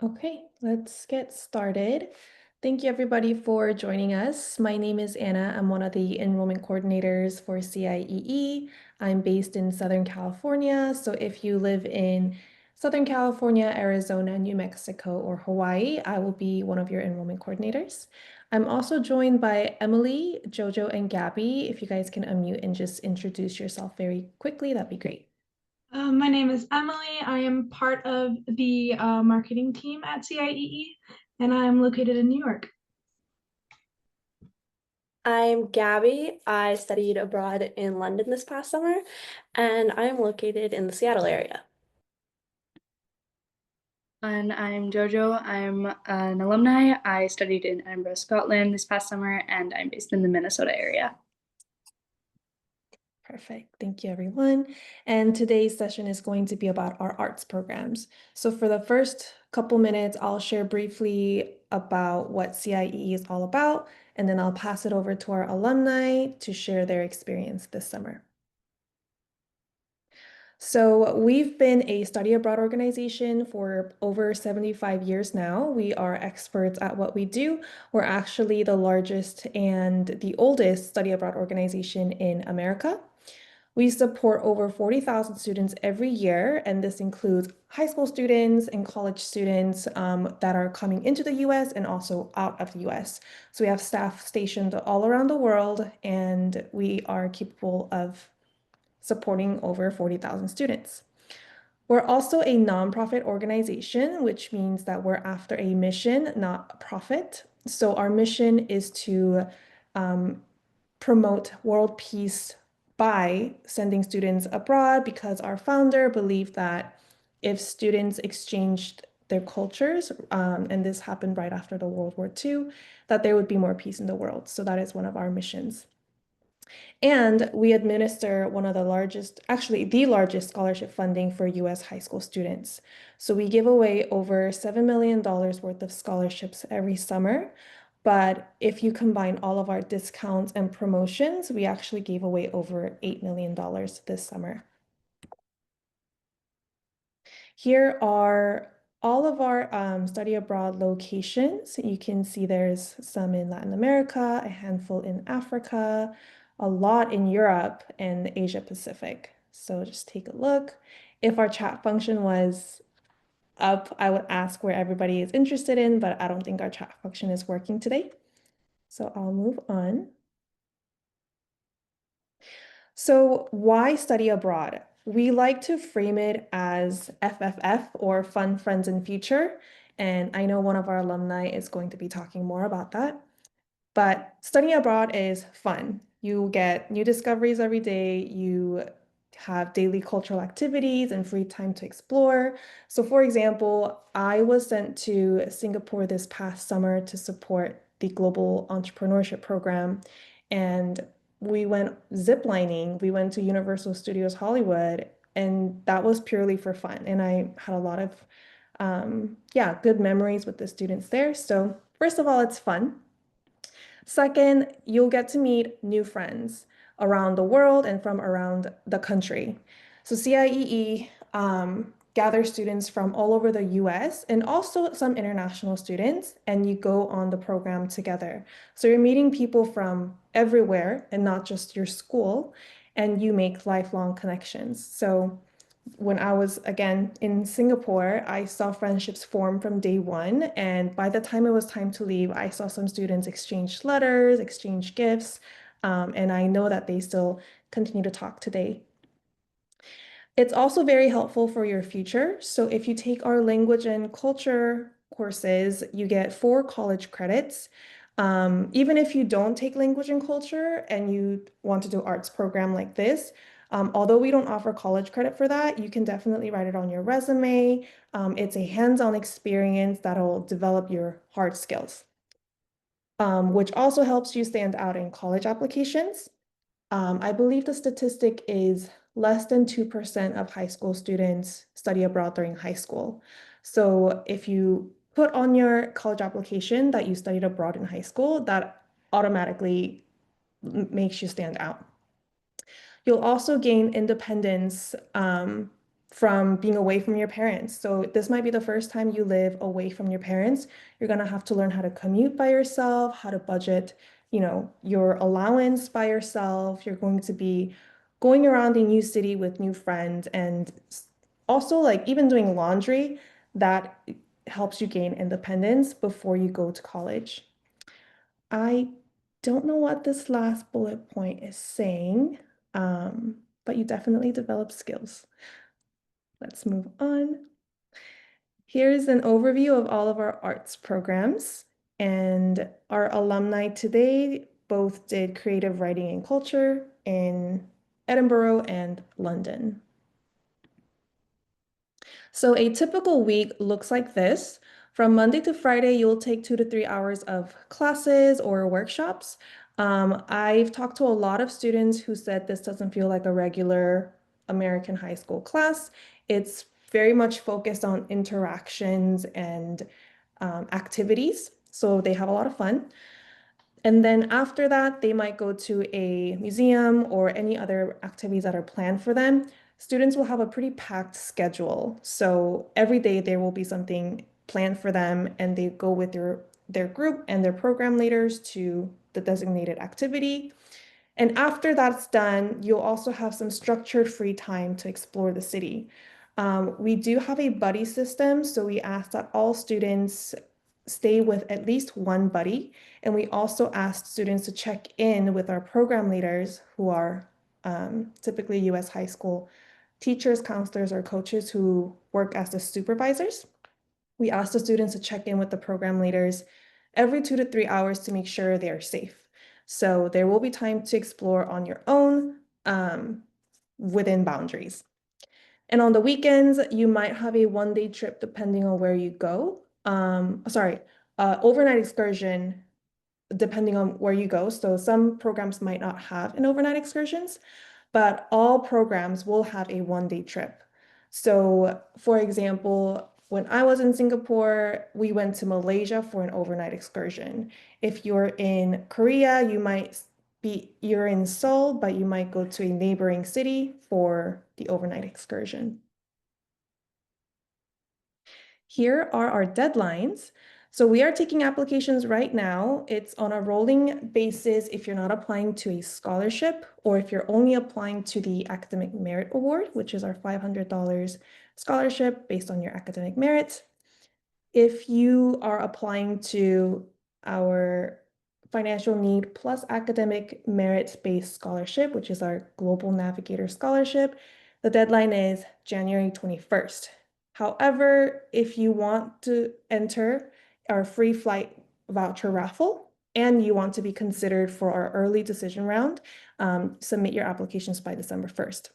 Okay, let's get started. Thank you everybody for joining us. My name is Anna. I'm one of the enrollment coordinators for CIEE. I'm based in Southern California. So if you live in Southern California, Arizona, New Mexico, or Hawaii, I will be one of your enrollment coordinators. I'm also joined by Emily, Jojo, and Gabby. If you guys can unmute and just introduce yourself very quickly, that'd be great. My name is Emily. I am part of the marketing team at CIEE, and I'm located in New York. I'm Gabby. I studied abroad in London this past summer, and I'm located in the Seattle area. And I'm Jojo. I'm an alumni. I studied in Edinburgh, Scotland this past summer, and I'm based in the Minnesota area. Perfect. Thank you, everyone. And today's session is going to be about our arts programs. So for the first couple minutes, I'll share briefly about what CIEE is all about, and then I'll pass it over to our alumni to share their experience this summer. So we've been a study abroad organization for over 75 years now. We are experts at what we do. We're actually the largest and the oldest study abroad organization in America. We support over 40,000 students every year, and this includes high school students and college students that are coming into the US and also out of the US. So we have staff stationed all around the world, and we are capable of supporting over 40,000 students. We're also a nonprofit organization, which means that we're after a mission, not a profit. So our mission is to promote world peace by sending students abroad because our founder believed that if students exchanged their cultures, and this happened right after the World War II, that there would be more peace in the world. So that is one of our missions. And we administer one of the largest, actually the largest scholarship funding for US high school students. So we give away over $7 million worth of scholarships every summer. But if you combine all of our discounts and promotions, we actually gave away over $8 million this summer. Here are all of our study abroad locations. You can see there's some in Latin America, a handful in Africa, a lot in Europe and Asia Pacific. So just take a look. If our chat function was up, I would ask where everybody is interested in, but I don't think our chat function is working today. So I'll move on. So why study abroad? We like to frame it as FFF or Fun, Friends, and Future. And I know one of our alumni is going to be talking more about that. But studying abroad is fun. You get new discoveries every day. You have daily cultural activities and free time to explore. So, for example, I was sent to Singapore this past summer to support the Global Entrepreneurship Program. And we went ziplining. We went to Universal Studios Hollywood, and that was purely for fun. And I had a lot of, yeah, good memories with the students there. So, first of all, it's fun. Second, you'll get to meet new friends around the world and from around the country. So CIEE gathers students from all over the US and also some international students, and you go on the program together. So you're meeting people from everywhere and not just your school, and you make lifelong connections. So when I was again in Singapore, I saw friendships form from day one. And by the time it was time to leave, I saw some students exchange letters, exchange gifts, and I know that they still continue to talk today. It's also very helpful for your future. So if you take our language and culture courses, you get 4 college credits. Even if you don't take language and culture and you want to do arts program like this, although we don't offer college credit for that, you can definitely write it on your resume. It's a hands-on experience that'll develop your hard skills, which also helps you stand out in college applications. I believe the statistic is less than 2% of high school students study abroad during high school. So if you put on your college application that you studied abroad in high school, that automatically makes you stand out. You'll also gain independence from being away from your parents. So this might be the first time you live away from your parents. You're going to have to learn how to commute by yourself, how to budget, your allowance by yourself. You're going to be going around a new city with new friends and also like even doing laundry that helps you gain independence before you go to college. I don't know what this last bullet point is saying, but you definitely develop skills. Let's move on. Here's an overview of all of our arts programs. And our alumni today both did creative writing and culture in Edinburgh and London. So a typical week looks like this. From Monday to Friday, you'll take 2 to 3 hours of classes or workshops. I've talked to a lot of students who said this doesn't feel like a regular American high school class. It's very much focused on interactions and activities. So they have a lot of fun. And then after that, they might go to a museum or any other activities that are planned for them. Students will have a pretty packed schedule. So every day there will be something planned for them, and they go with their group and their program leaders to the designated activity. And after that's done, you'll also have some structured free time to explore the city. We do have a buddy system, so we ask that all students stay with at least one buddy. And we also ask students to check in with our program leaders who are typically US high school teachers, counselors, or coaches who work as the supervisors. We ask the students to check in with the program leaders every 2 to 3 hours to make sure they are safe. So there will be time to explore on your own within boundaries. And on the weekends, you might have a one-day trip depending on where you go. Overnight excursion depending on where you go. So some programs might not have an overnight excursions, but all programs will have a one-day trip. So for example, when I was in Singapore, we went to Malaysia for an overnight excursion. If you're in Korea, you're in Seoul, but you might go to a neighboring city for the overnight excursion. Here are our deadlines. So we are taking applications right now. It's on a rolling basis if you're not applying to a scholarship or if you're only applying to the Academic Merit Award, which is our $500 scholarship based on your academic merit. If you are applying to our financial need plus academic merit-based scholarship, which is our Global Navigator Scholarship, the deadline is January 21st. However, if you want to enter our free flight voucher raffle and you want to be considered for our early decision round, submit your applications by December 1st.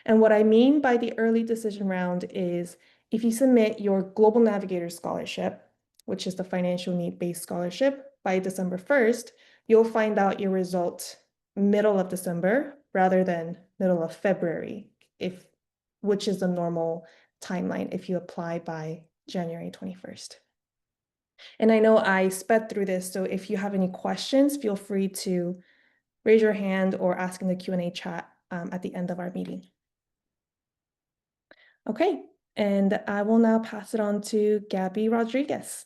And what I mean by the early decision round is if you submit your Global Navigator Scholarship, which is the financial need-based scholarship, by December 1st, you'll find out your result middle of December rather than middle of February, which is the normal timeline if you apply by January 21st. And I know I sped through this, so if you have any questions, feel free to raise your hand or ask in the Q&A chat at the end of our meeting. Okay, and I will now pass it on to Gabby Rodriguez.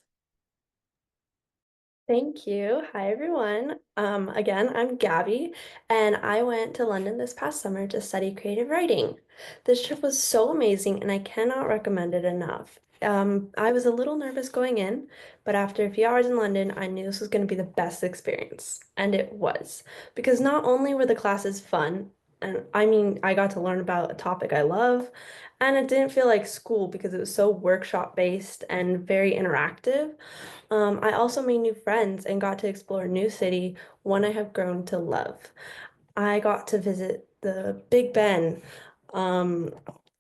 Thank you. Hi, everyone. Again, I'm Gabby, and I went to London this past summer to study creative writing. This trip was so amazing, and I cannot recommend it enough. I was a little nervous going in, but after a few hours in London, I knew this was going to be the best experience. And it was, because not only were the classes fun, and I mean, I got to learn about a topic I love, and it didn't feel like school because it was so workshop based and very interactive. I also made new friends and got to explore a new city, one I have grown to love. I got to visit the Big Ben, um,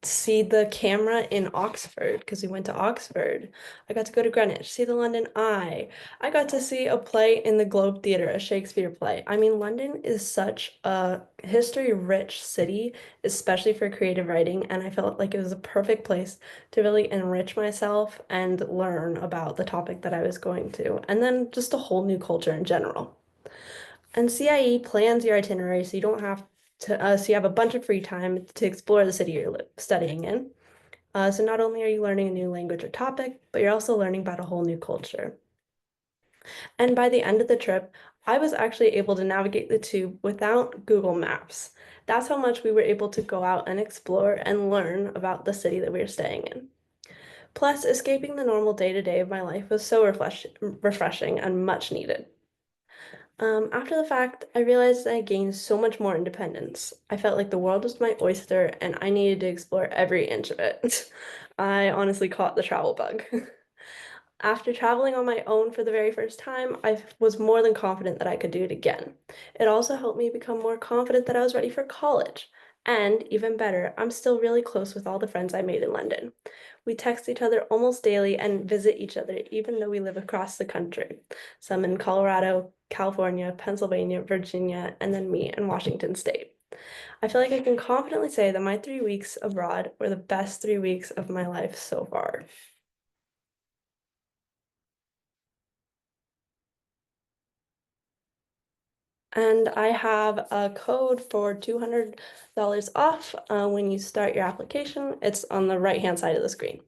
see the camera in Oxford because we went to Oxford. I got to go to Greenwich, see the London Eye. I got to see a play in the Globe Theatre, a Shakespeare play. I mean, London is such a history-rich city, especially for creative writing, and I felt like it was a perfect place to really enrich myself and learn about the topic that I was going to, and then just a whole new culture in general. And CIE plans your itinerary so you don't have to, so you have a bunch of free time to explore the city you're studying in. So not only are you learning a new language or topic, but you're also learning about a whole new culture. And by the end of the trip, I was actually able to navigate the tube without Google Maps. That's how much we were able to go out and explore and learn about the city that we were staying in. Plus, escaping the normal day-to-day of my life was so refreshing and much needed. After the fact, I realized that I gained so much more independence. I felt like the world was my oyster and I needed to explore every inch of it. I honestly caught the travel bug. After traveling on my own for the very first time, I was more than confident that I could do it again. It also helped me become more confident that I was ready for college. And even better, I'm still really close with all the friends I made in London. We text each other almost daily and visit each other, even though we live across the country. Some in Colorado, California, Pennsylvania, Virginia, and then me in Washington State. I feel like I can confidently say that my 3 weeks abroad were the best 3 weeks of my life so far. And I have a code for $200 off when you start your application. It's on the right-hand side of the screen.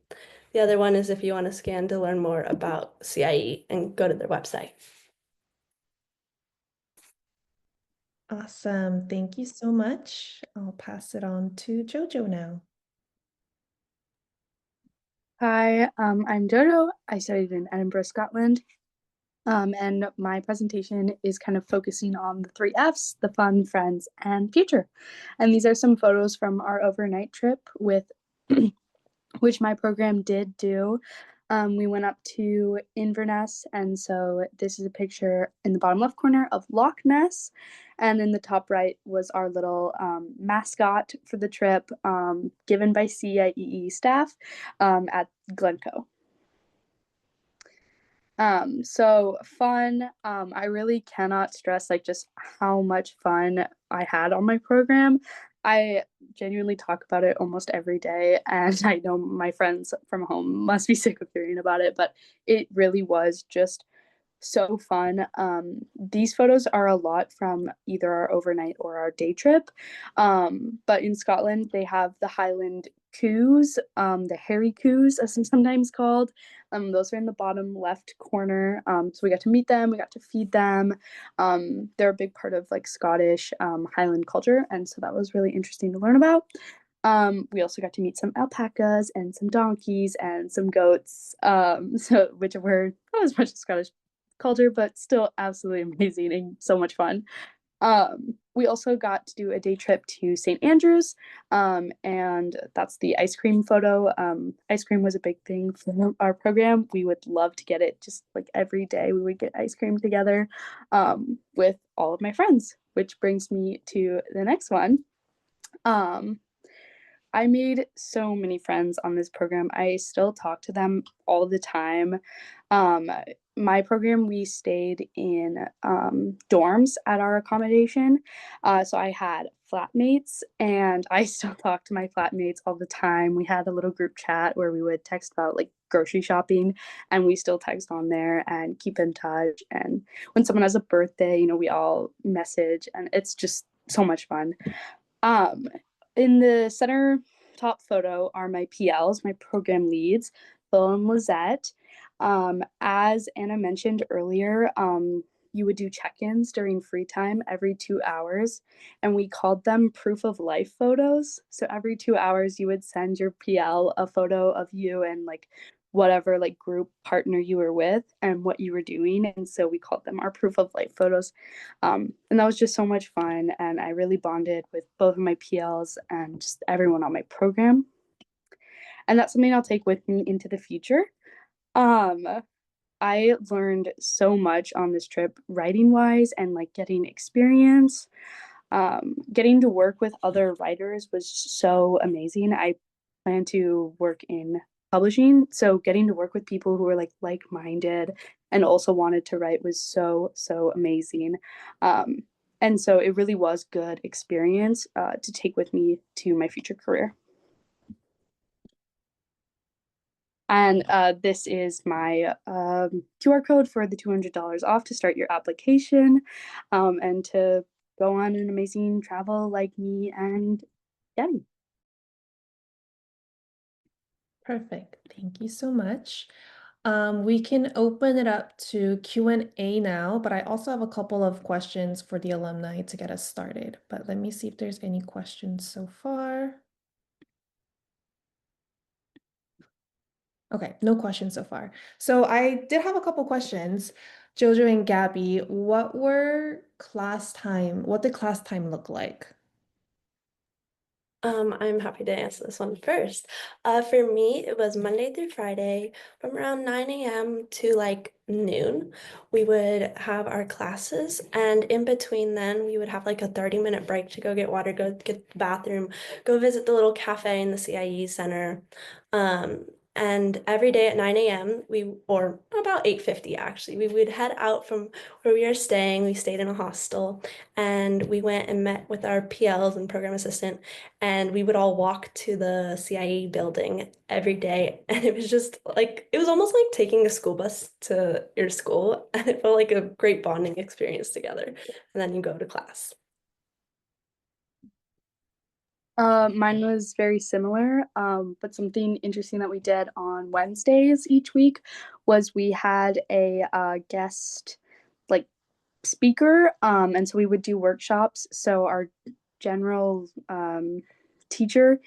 The other one is if you want to scan to learn more about CIE and go to their website. Awesome. Thank you so much. I'll pass it on to Jojo now. Hi, I'm Jojo. I studied in Edinburgh, Scotland. And my presentation is kind of focusing on the 3 Fs, the fun, friends, and future. And these are some photos from our overnight trip with which my program did do. We went up to Inverness, and so this is a picture in the bottom left corner of Loch Ness, and in the top right was our little mascot for the trip, given by CIEE staff at Glencoe. So fun. I really cannot stress like just how much fun I had on my program. I genuinely talk about it almost every day, and I know my friends from home must be sick of hearing about it, but it really was just so fun. These photos are a lot from either our overnight or our day trip. But in Scotland, they have the Highland coos, the hairy coos, as they're sometimes called. Those are in the bottom left corner. So we got to meet them, we got to feed them. They're a big part of like Scottish Highland culture, and so that was really interesting to learn about. We also got to meet some alpacas and some donkeys and some goats, so which were not as much Scottish culture, but still absolutely amazing and so much fun. We also got to do a day trip to St. Andrews, and that's the ice cream photo. Ice cream was a big thing for our program. We would love to get it just like every day. We would get ice cream together with all of my friends, which brings me to the next one. I made so many friends on this program. I still talk to them all the time. Um, my program, we stayed in dorms at our accommodation. So I had flatmates, and I still talk to my flatmates all the time. We had a little group chat where we would text about like grocery shopping, and we still text on there and keep in touch. And when someone has a birthday, we all message, and it's just so much fun. Um, in the center top photo are my PLs, my program leads, Phil and Lizette. As Anna mentioned earlier, you would do check-ins during free time every 2 hours, and we called them proof of life photos. So every 2 hours, you would send your PL a photo of you and like whatever like group partner you were with and what you were doing, and so we called them our proof of life photos. And that was just so much fun, and I really bonded with both of my PLs and just everyone on my program, and that's something I'll take with me into the future. um I learned so much on this trip writing wise and like getting experience. Getting to work with other writers was so amazing. I plan to work in publishing, so getting to work with people who were like-minded and also wanted to write was so amazing. Um, and so it really was good experience to take with me to my future career. And this is my QR code for the $200 off to start your application, and to go on an amazing travel like me and Gabby. Perfect. Thank you so much. We can open it up to Q&A now, but I also have a couple of questions for the alumni to get us started. But let me see if there's any questions so far. Okay, no questions so far. So I did have a couple questions. Jojo and Gabby, what did class time look like? I'm happy to answer this one first. For me, it was Monday through Friday from around 9 a.m. to like noon. We would have our classes, and in between then, we would have like a 30-minute break to go get water, go get the bathroom, go visit the little cafe in the CIE Center. And every day at 9 a.m., or about 8:50 actually, we would head out from where we are staying. We stayed in a hostel, and we went and met with our PLs and program assistant, and we would all walk to the CIE building every day. And it was just like, it was almost like taking a school bus to your school, and it felt like a great bonding experience together. And then you go to class. Mine was very similar, but something interesting that we did on Wednesdays each week was we had a guest like speaker, and so we would do workshops. So our general teacher,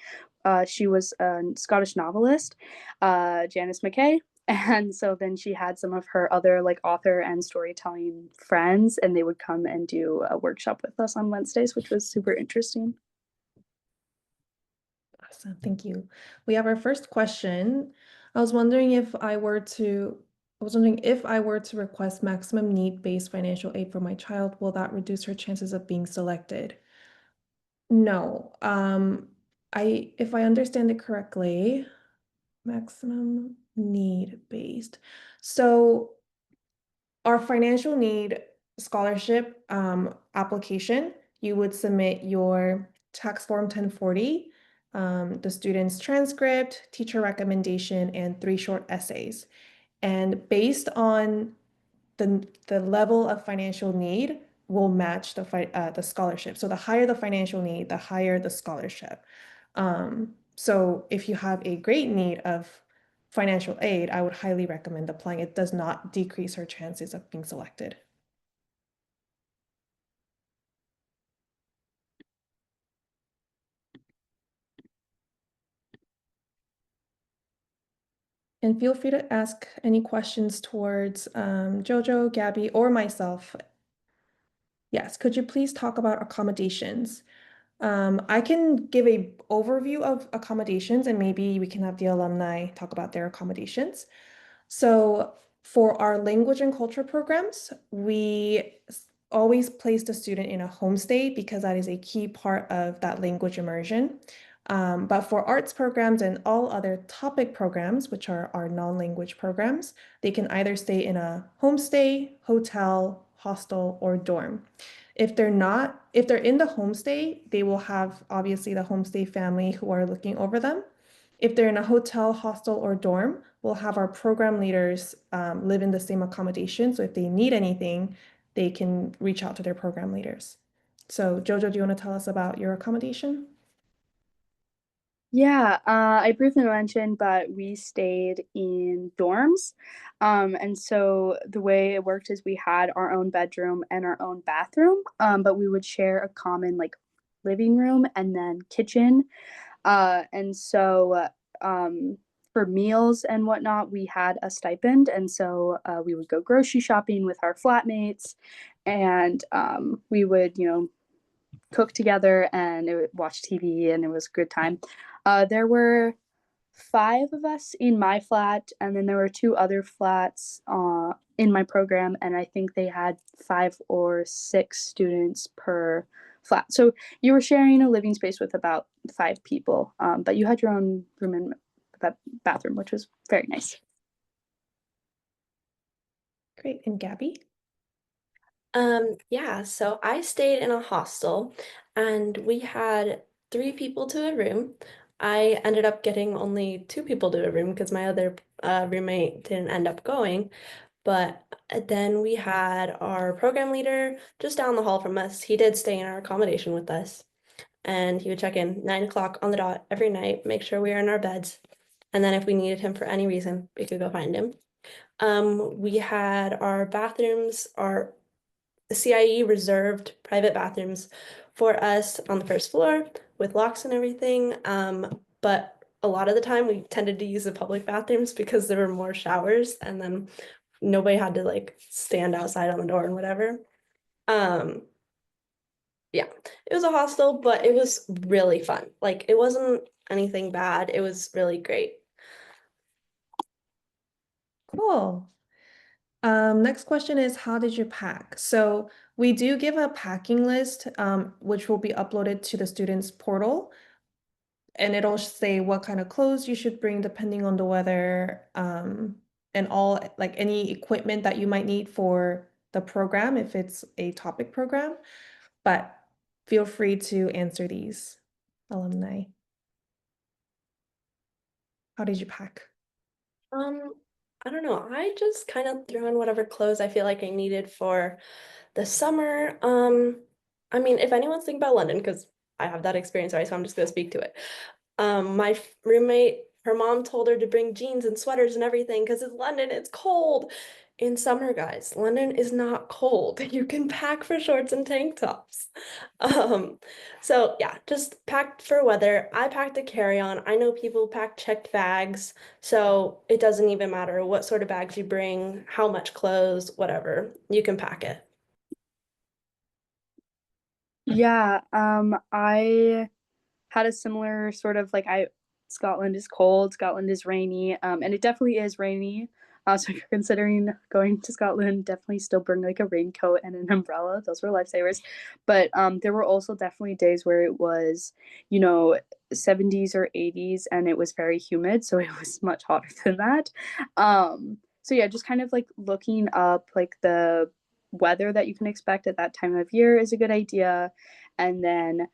she was a Scottish novelist, Janice McKay. And so then she had some of her other like author and storytelling friends, and they would come and do a workshop with us on Wednesdays, which was super interesting. Awesome, thank you. We have our first question. I was wondering if I were to request maximum need-based financial aid for my child, will that reduce her chances of being selected? No. If I understand it correctly, maximum need-based. So our financial need scholarship application, you would submit your tax form 1040, the student's transcript, teacher recommendation, and 3 short essays. And based on the level of financial need will match the scholarship. So the higher the financial need, the higher the scholarship. So if you have a great need of financial aid, I would highly recommend applying. It does not decrease her chances of being selected. And feel free to ask any questions towards Jojo, Gabby, or myself. Yes, could you please talk about accommodations? I can give a overview of accommodations and maybe we can have the alumni talk about their accommodations. So for our language and culture programs, we always place the student in a homestay because that is a key part of that language immersion. But for arts programs and all other topic programs, which are our non-language programs, they can either stay in a homestay, hotel, hostel, or dorm. If they're in the homestay, they will have obviously the homestay family who are looking over them. If they're in a hotel, hostel, or dorm, we'll have our program leaders live in the same accommodation. So if they need anything, they can reach out to their program leaders. So Jojo, do you want to tell us about your accommodation? Yeah, I briefly mentioned, but we stayed in dorms. And so the way it worked is we had our own bedroom and our own bathroom, but we would share a common like living room and then kitchen. And so for meals and whatnot, we had a stipend. And so we would go grocery shopping with our flatmates, and we would, cook together and watch TV, and it was a good time. There were 5 of us in my flat, and then there were 2 other flats in my program, and I think they had 5 or 6 students per flat. So you were sharing a living space with about 5 people, but you had your own room and bathroom, which was very nice. Great. And Gabby? Yeah, so I stayed in a hostel and we had 3 people to a room. I ended up getting only 2 people to a room because my other roommate didn't end up going. But then we had our program leader just down the hall from us. He did stay in our accommodation with us, and he would check in 9 o'clock on the dot every night, make sure we were in our beds, And then if we needed him for any reason, we could go find him. We had our bathrooms, our CIE reserved private bathrooms for us on the first floor with locks and everything. But a lot of the time we tended to use the public bathrooms because there were more showers and then nobody had to like stand outside on the door and whatever. Um, yeah, it was a hostel, but it was really fun. Like it wasn't anything bad. It was really great. Cool. Next question is, how did you pack? So we do give a packing list, which will be uploaded to the students' portal. And it'll say what kind of clothes you should bring depending on the weather, and all like any equipment that you might need for the program if it's a topic program. But feel free to answer these, alumni. How did you pack? Um, I don't know. I just kind of threw on whatever clothes I feel like I needed for the summer. I mean, if anyone's thinking about London, because I have that experience, right? So I'm just gonna speak to it. My roommate, her mom told her to bring jeans and sweaters and everything because it's London, it's cold. In summer, guys, London is not cold. You can pack for shorts and tank tops. So yeah, just packed for weather. I packed a carry-on. I know people pack checked bags, so it doesn't even matter what sort of bags you bring, how much clothes, whatever, you can pack it. Yeah, I had a similar sort of like Scotland is cold, Scotland is rainy, and it definitely is rainy. So if you're considering going to Scotland, definitely still bring like a raincoat and an umbrella. Those were lifesavers. But there were also definitely days where it was, 70s or 80s, and it was very humid, so it was much hotter than that. So yeah, just kind of like looking up like the weather that you can expect at that time of year is a good idea. And then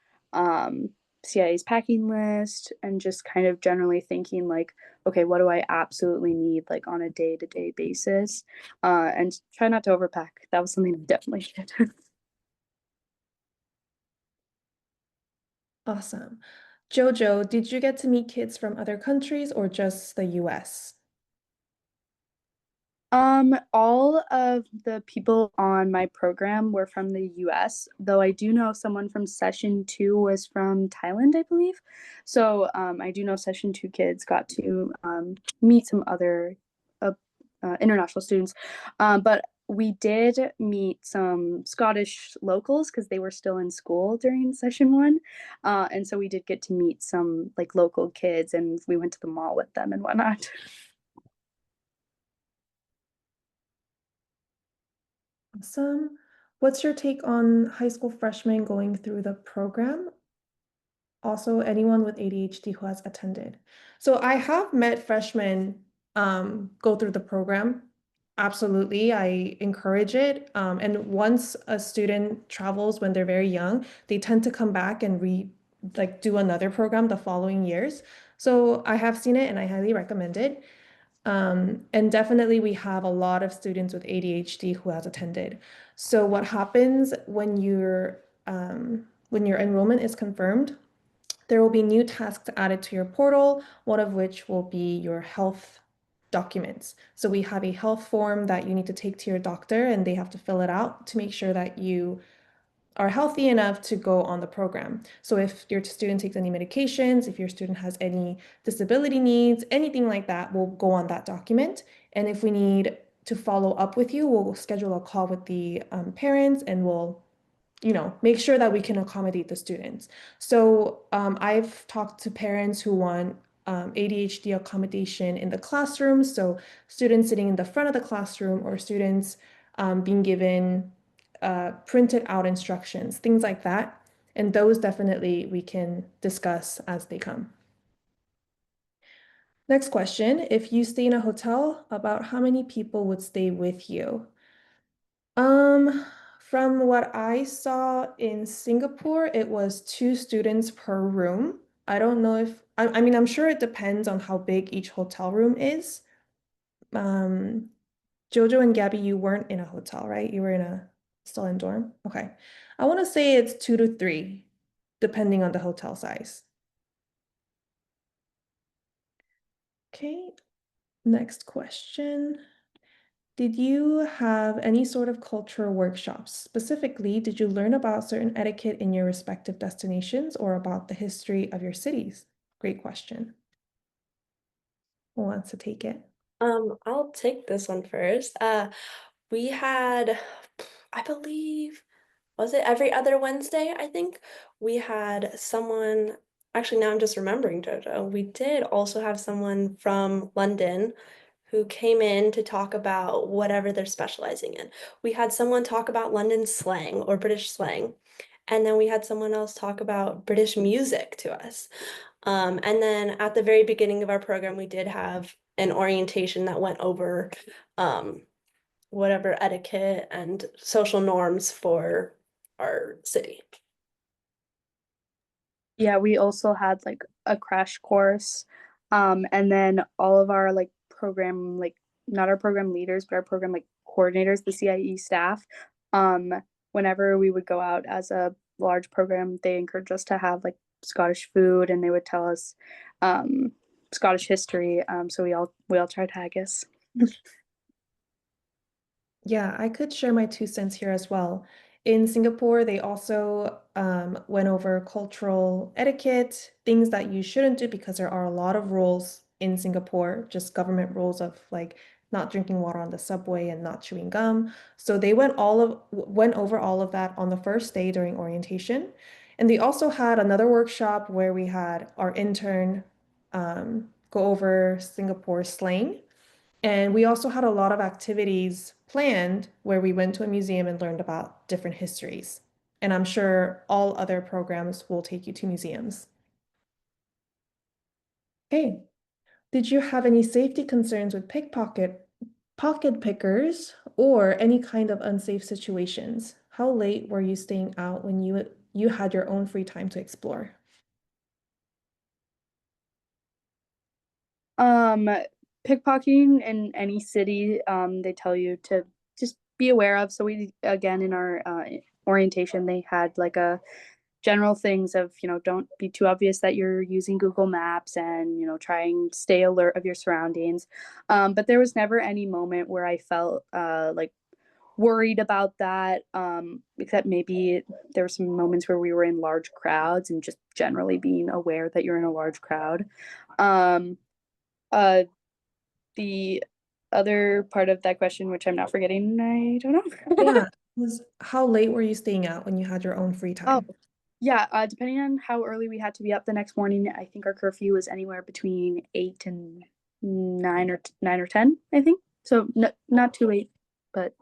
CIA's packing list and just kind of generally thinking like, okay, what do I absolutely need like on a day-to-day basis? And try not to overpack. That was something I definitely did. Awesome. Jojo, did you get to meet kids from other countries or just the US? All of the people on my program were from the US, though I do know someone from session 2 was from Thailand, I believe. So I do know session 2 kids got to meet some other international students. But we did meet some Scottish locals because they were still in school during session 1. And so we did get to meet some like local kids and we went to the mall with them and whatnot. Awesome. What's your take on high school freshmen going through the program? Also, anyone with ADHD who has attended. So I have met freshmen go through the program. Absolutely, I encourage it. And once a student travels when they're very young, they tend to come back and do another program the following years. So I have seen it and I highly recommend it. And definitely we have a lot of students with ADHD who has attended. So what happens when your enrollment is confirmed, there will be new tasks added to your portal, one of which will be your health documents. So we have a health form that you need to take to your doctor and they have to fill it out to make sure that you are healthy enough to go on the program. So if your student takes any medications, if your student has any disability needs, anything like that will go on that document. And if we need to follow up with you, we'll schedule a call with the parents and we'll make sure that we can accommodate the students. So I've talked to parents who want ADHD accommodation in the classroom. So students sitting in the front of the classroom or students being given printed out instructions, things like that. And those definitely we can discuss as they come. Next question, if you stay in a hotel, about how many people would stay with you? Um, from what I saw in Singapore, it was 2 students per room. I don't know if, I mean, I'm sure it depends on how big each hotel room is. Um, Jojo and Gabby, you weren't in a hotel, right? You were still in dorm? Okay. I want to say it's 2 to 3, depending on the hotel size. Okay, next question. Did you have any sort of cultural workshops? Specifically, did you learn about certain etiquette in your respective destinations or about the history of your cities? Great question. Who wants to take it? I'll take this one first. We had, I believe, was it every other Wednesday, I think? We had someone, actually now I'm just remembering, Jojo. We did also have someone from London who came in to talk about whatever they're specializing in. We had someone talk about London slang or British slang, and then we had someone else talk about British music to us. And then at the very beginning of our program, we did have an orientation that went over whatever etiquette and social norms for our city. Yeah, we also had like a crash course. And then all of our like program, like not our program leaders, but our program like coordinators, the CIE staff, um, whenever we would go out as a large program, they encouraged us to have like Scottish food and they would tell us Scottish history. So we all tried haggis. Yeah, I could share my 2 cents here as well. In Singapore, they also went over cultural etiquette, things that you shouldn't do because there are a lot of rules in Singapore, just government rules of like not drinking water on the subway and not chewing gum. So they went over all of that on the first day during orientation. And they also had another workshop where we had our intern go over Singapore slang. And we also had a lot of activities planned where we went to a museum and learned about different histories. And I'm sure all other programs will take you to museums. Okay. Did you have any safety concerns with pocket pickers, or any kind of unsafe situations? How late were you staying out when you had your own free time to explore? Um, Pickpocketing in any city, they tell you to just be aware of. So we, again, in our orientation, they had like a general things of, don't be too obvious that you're using Google Maps and, try and stay alert of your surroundings. But there was never any moment where I felt like worried about that, except maybe there were some moments where we were in large crowds and just generally being aware that you're in a large crowd. Um, uh, the other part of that question, which I'm not forgetting, I don't know. Yeah, was how late were you staying out when you had your own free Oh, time? yeah. Depending on how early we had to be up the next morning, I think our curfew was anywhere between 8 and 9 or 10, I think. So not too late, but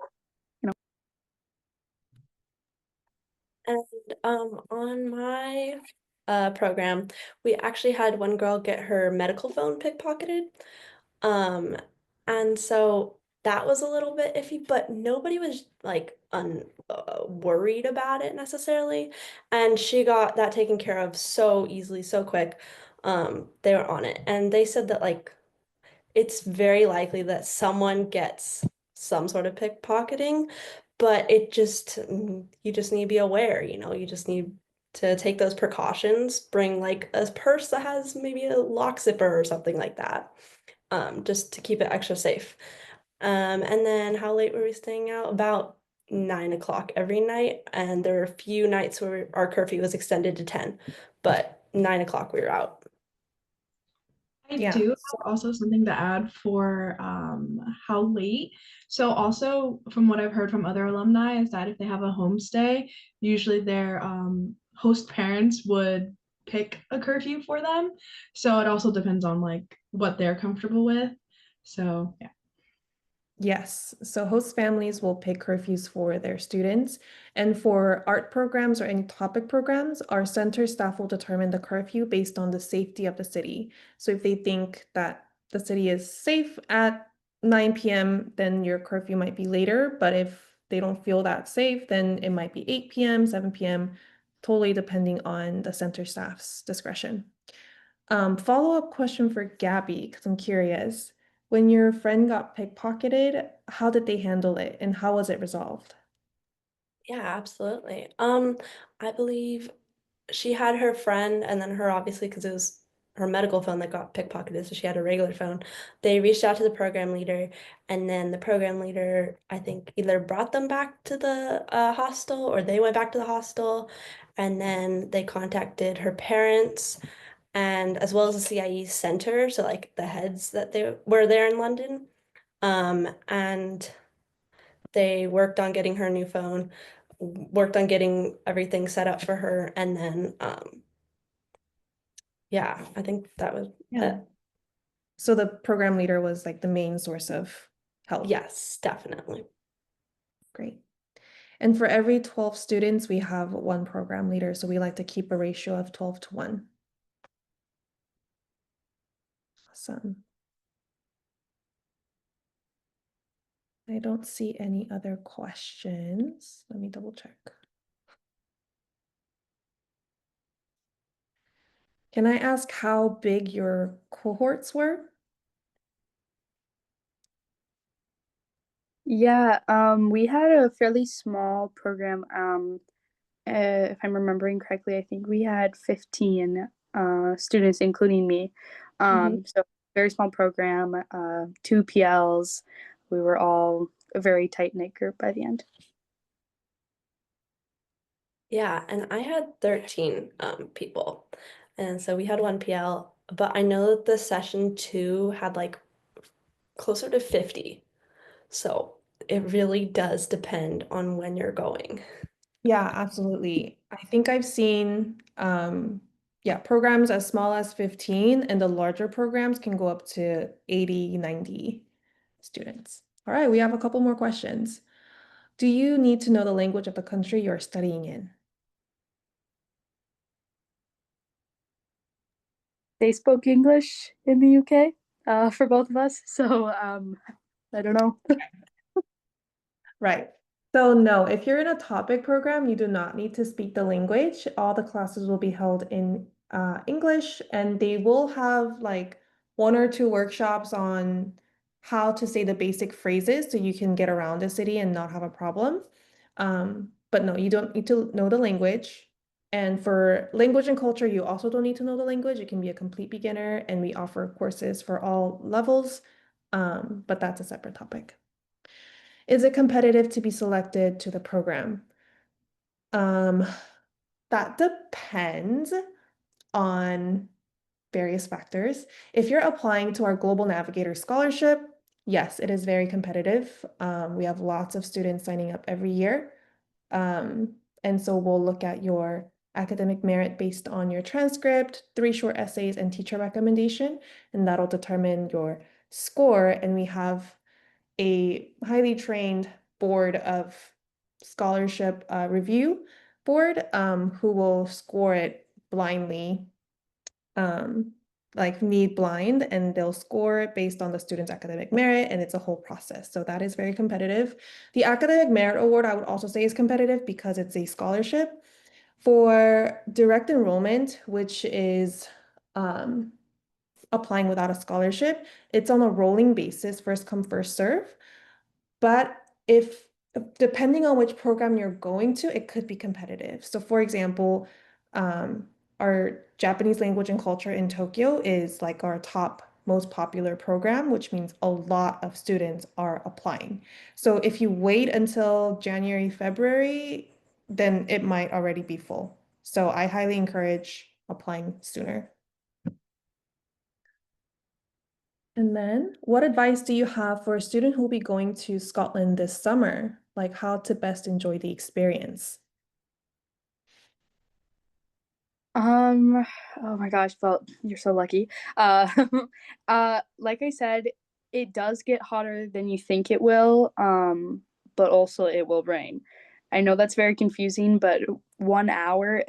And on my program, we actually had one girl get her medical phone pickpocketed. Um, and so that was a little bit iffy, but nobody was like un worried about it necessarily. And she got that taken care of so easily, so quick. They were on it, and they said that like it's very likely that someone gets some sort of pickpocketing, but you just need to be aware, you just need to take those precautions, bring like a purse that has maybe a lock zipper or something like that, just to keep it extra safe. And then how late were we staying out? About 9 o'clock every night, and there were a few nights where our curfew was extended to 10, but 9 o'clock we were out. I Yeah. do have also something to add for how late. So also from what I've heard from other alumni is that if they have a homestay, usually their host parents would pick a curfew for them. So it also depends on like what they're comfortable with. So yeah. Yes, so host families will pick curfews for their students. And for art programs or any topic programs, our center staff will determine the curfew based on the safety of the city. So if they think that the city is safe at 9 p.m., then your curfew might be later. But if they don't feel that safe, then it might be 8 p.m., 7 p.m., totally depending on the center staff's discretion. Follow-up question for Gabby, because I'm curious. When your friend got pickpocketed, how did they handle it and how was it resolved? Yeah, absolutely. I believe she had her friend and then her obviously because it was her medical phone that got pickpocketed, so she had a regular phone. They reached out to the program leader, and then the program leader, I think, either brought them back to the hostel or they went back to the hostel, and then they contacted her parents and as well as the CIE center, so like the heads that they were there in London. And they worked on getting her a new phone, worked on getting everything set up for her, and then yeah, I think that was Yeah. it. So the program leader was like the main source of help. Yes, definitely. Great. And for every 12 students, we have one program leader. So we like to keep a ratio of 12-1. Awesome. I don't see any other questions. Let me double check. Can I ask how big your cohorts were? Yeah, we had a fairly small program. If I'm remembering correctly, I think we had 15 students, including me. So very small program, 2 PLs. We were all a very tight-knit group by the end. Yeah, and I had 13 people. And so we had one PL, but I know that the session two had like closer to 50. So it really does depend on when you're going. Yeah, absolutely. I think I've seen yeah, programs as small as 15 and the larger programs can go up to 80, 90 students. All right, we have a couple more questions. Do you need to know the language of the country you're studying in? They spoke English in the UK for both of us, so I don't know. Right. So no, if you're in a topic program, you do not need to speak the language. All the classes will be held in English, and they will have like 1 or 2 workshops on how to say the basic phrases so you can get around the city and not have a problem. But no, you don't need to know the language. And for language and culture, you also don't need to know the language. You can be a complete beginner, and we offer courses for all levels, but that's a separate topic. Is it competitive to be selected to the program? Um, that depends on various factors. If you're applying to our Global Navigator Scholarship, yes, it is very competitive. We have lots of students signing up every year. And so we'll look at your academic merit based on your transcript, 3 short essays, and teacher recommendation, and that'll determine your score. And we have a highly trained board of scholarship review board who will score it blindly, like need blind, and they'll score it based on the student's academic merit, and it's a whole process. So that is very competitive. The academic merit award, I would also say, is competitive because it's a scholarship. For direct enrollment, which is applying without a scholarship, it's on a rolling basis, first come, first serve. But if depending on which program you're going to, it could be competitive. So for example, our Japanese language and culture in Tokyo is like our top most popular program, which means a lot of students are applying. So if you wait until January, February, then it might already be full. So I highly encourage applying sooner. And then, what advice do you have for a student who will be going to Scotland this summer? Like how to best enjoy the experience? Oh my gosh, well, you're so lucky. Like I said, it does get hotter than you think it will, but also it will rain. I know that's very confusing, but 1 hour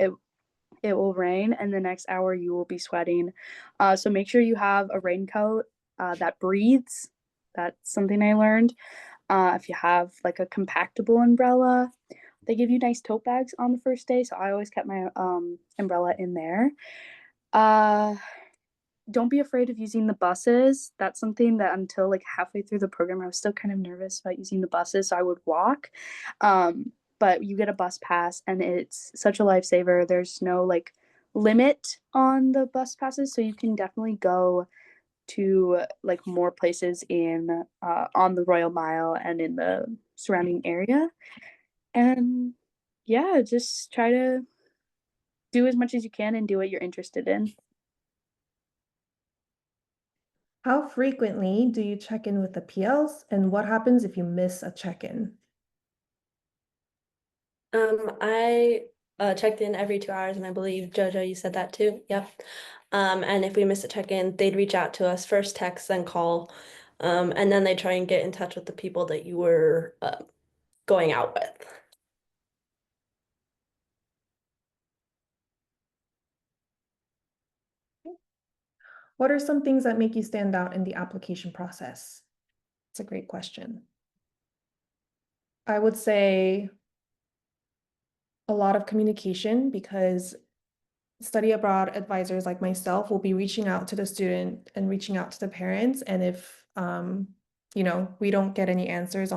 it will rain, and the next hour you will be sweating. So make sure you have a raincoat that breathes. That's something I learned. If you have like a compactable umbrella, they give you nice tote bags on the first day, so I always kept my umbrella in there. Uh, don't be afraid of using the buses. That's something that until like halfway through the program, I was still kind of nervous about using the buses, so I would walk. But you get a bus pass, and it's such a lifesaver. There's no like limit on the bus passes, so you can definitely go to like more places in on the Royal Mile and in the surrounding area. And yeah, just try to do as much as you can and do what you're interested in. How frequently do you check in with the PLs, and what happens if you miss a check-in? I checked in every 2 hours, and I believe Jojo, you said that too. Yep. And if we miss a check-in, they'd reach out to us first, text, then call, and then they try and get in touch with the people that you were going out with. What are some things that make you stand out in the application process? It's a great question. I would say a lot of communication, because study abroad advisors like myself will be reaching out to the student and reaching out to the parents. And if, we don't get any answers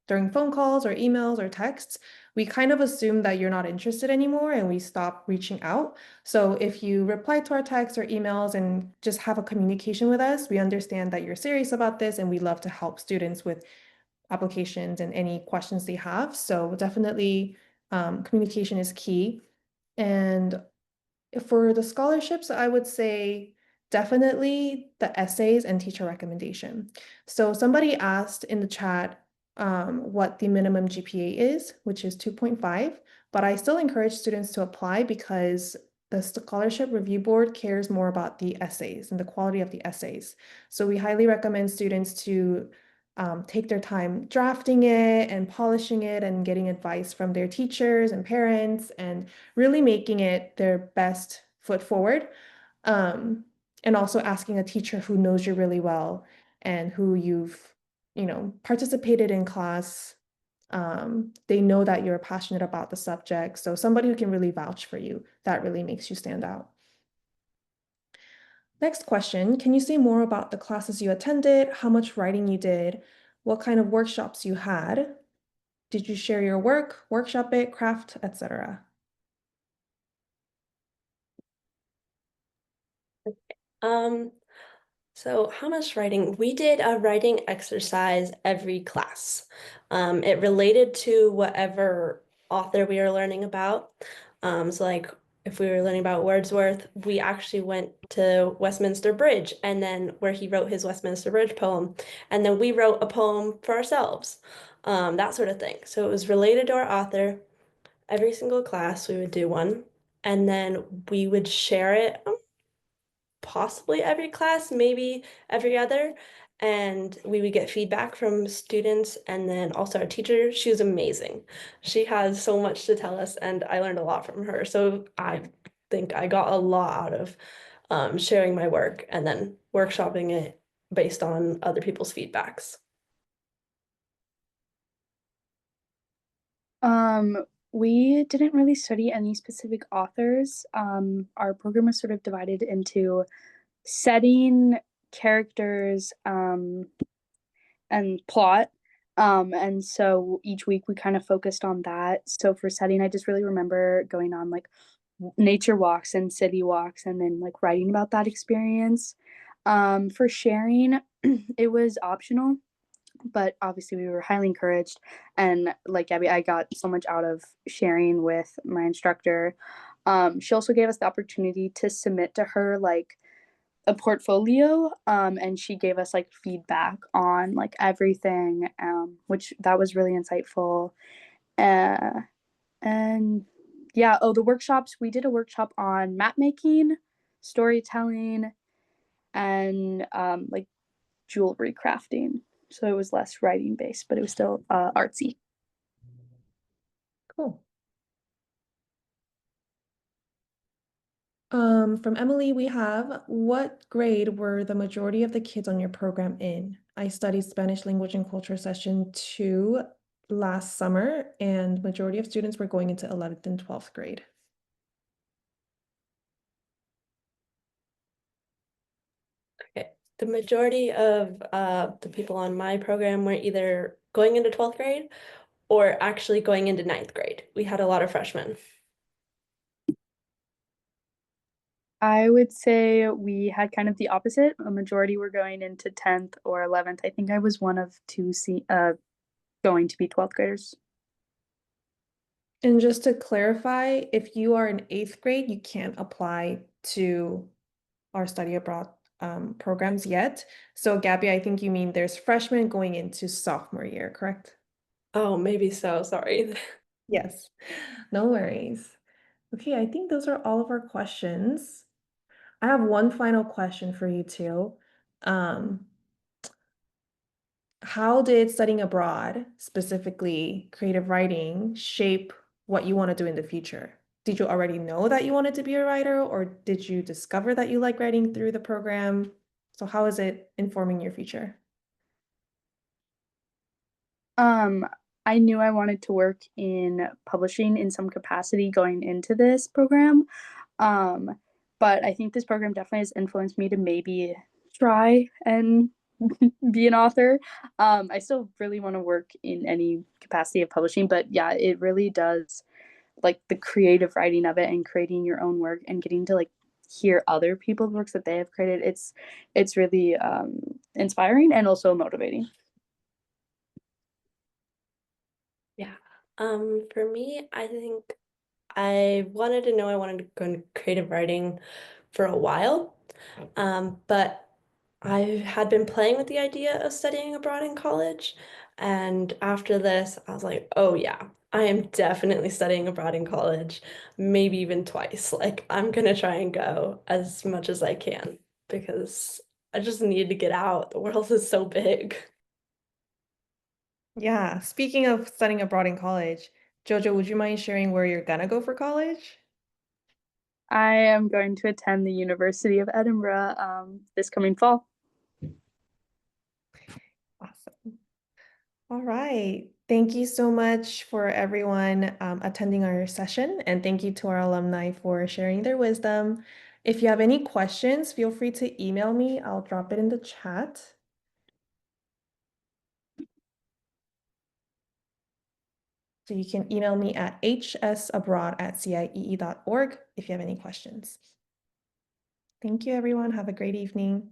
during phone calls or emails or texts, we kind of assume that you're not interested anymore and we stop reaching out. So if you reply to our texts or emails and just have a communication with us, we understand that you're serious about this and we love to help students with applications and any questions they have. So definitely communication is key. And for the scholarships, I would say definitely the essays and teacher recommendation. So somebody asked in the chat what the minimum GPA is, which is 2.5, but I still encourage students to apply because the scholarship review board cares more about the essays and the quality of the essays. So we highly recommend students to take their time drafting it and polishing it and getting advice from their teachers and parents and really making it their best foot forward. And also asking a teacher who knows you really well and who you've, participated in class. They know that you're passionate about the subject. So somebody who can really vouch for you, that really makes you stand out. Next question, can you say more about the classes you attended, how much writing you did, what kind of workshops you had? Did you share your work, workshop it, craft, etc.? Um, so how much writing? We did a writing exercise every class. It related to whatever author we were learning about. So like if we were learning about Wordsworth, we actually went to Westminster Bridge and then where he wrote his Westminster Bridge poem. And then we wrote a poem for ourselves, that sort of thing. So it was related to our author. Every single class we would do one, and then we would share it possibly every class, maybe every other. And we would get feedback from students and then also our teacher. She was amazing. She has so much to tell us, and I learned a lot from her. So I think I got a lot out of sharing my work and then workshopping it based on other people's feedbacks. We didn't really study any specific authors. Our program was sort of divided into setting, characters, and plot. And so each week we kind of focused on that. So for setting, I just really remember going on like nature walks and city walks and then like writing about that experience. For sharing, it was optional, but obviously we were highly encouraged. And like Gabby, I got so much out of sharing with my instructor. She also gave us the opportunity to submit to her like a portfolio, and she gave us like feedback on like everything, which that was really insightful. And yeah, oh, the workshops, we did a workshop on map making, storytelling, and like jewelry crafting. So it was less writing based, but it was still artsy. Cool. From Emily, we have, what grade were the majority of the kids on your program in? I studied Spanish language and culture session 2 last summer, and majority of students were going into 11th and 12th grade. Okay. The majority of the people on my program were either going into 12th grade or actually going into 9th grade. We had a lot of freshmen. I would say we had kind of the opposite. A majority were going into 10th or 11th. I think I was one of two going to be 12th graders. And just to clarify, if you are in 8th grade, you can't apply to our study abroad programs yet. So Gabby, I think you mean there's freshmen going into sophomore year, correct? Oh, maybe so. Sorry. Yes, no worries. Okay, I think those are all of our questions. I have one final question for you too. Um, how did studying abroad, specifically creative writing, shape what you want to do in the future? Did you already know that you wanted to be a writer, or did you discover that you like writing through the program? So how is it informing your future? Um, I knew I wanted to work in publishing in some capacity going into this program. Um, but I think this program definitely has influenced me to maybe try and be an author. I still really want to work in any capacity of publishing, but yeah, it really does like the creative writing of it and creating your own work and getting to like hear other people's works that they have created. It's really inspiring and also motivating. Yeah. For me, I think I wanted to know I wanted to go into creative writing for a while. But I had been playing with the idea of studying abroad in college. And after this, I was like, oh yeah, I am definitely studying abroad in college, maybe even twice. Like, I'm gonna try and go as much as I can because I just need to get out. The world is so big. Yeah, speaking of studying abroad in college, Jojo, would you mind sharing where you're gonna go for college? I am going to attend the University of Edinburgh this coming fall. Awesome. All right. Thank you so much for everyone attending our session, and thank you to our alumni for sharing their wisdom. If you have any questions, feel free to email me. I'll drop it in the chat. So you can email me at hsabroad@ciee.org if you have any questions. Thank you, everyone. Have a great evening.